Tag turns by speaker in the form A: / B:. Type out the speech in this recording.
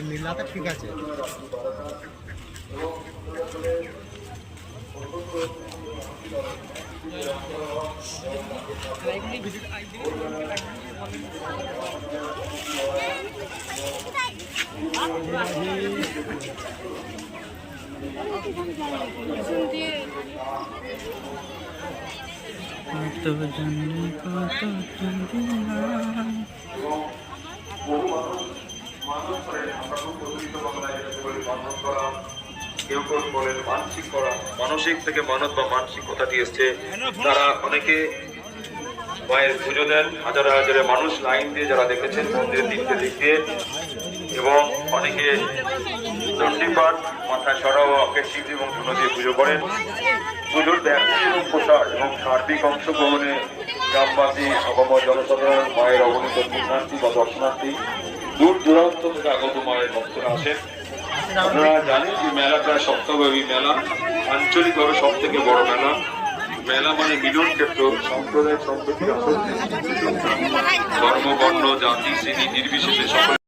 A: মিলাতে ঠিক আছে।
B: কত জানি কত
C: কেউ কেউ বলেন মানসিক করা, মানসিক থেকে মানব বা মানসিক কথাটি এসছে। তারা অনেকে মায়ের পুজো দেন, হাজার হাজারে মানুষ লাইন দিয়ে যারা দেখেছেন মন্দিরের তিনটে দিক দিয়ে, এবং অনেকে চণ্ডীপাঠ মাথায় সরাও অঙ্কের শিব এবং ধুনো দিয়ে পুজো করেন। পুজোর ব্যাপ্তি এবং প্রসার এবং সার্বিক অংশগ্রহণে গ্রামবাসী আপামর জনসাধারণ মায়ের অগণিত পুণ্যার্থী বা দর্শনার্থী দূর দূরান্ত থেকে আগত মায়ের ভক্তরা আসেন। আপনারা জানেন যে মেলাটা সপ্তাহব্যাপী মেলা, আঞ্চলিকভাবে সব থেকে বড় মেলা। মেলা মানে মিলন ক্ষেত্র, সম্প্রদায় সম্প্রীতির আসল, ধর্ম বর্ণ জাতি শ্রেণী নির্বিশেষে সকলে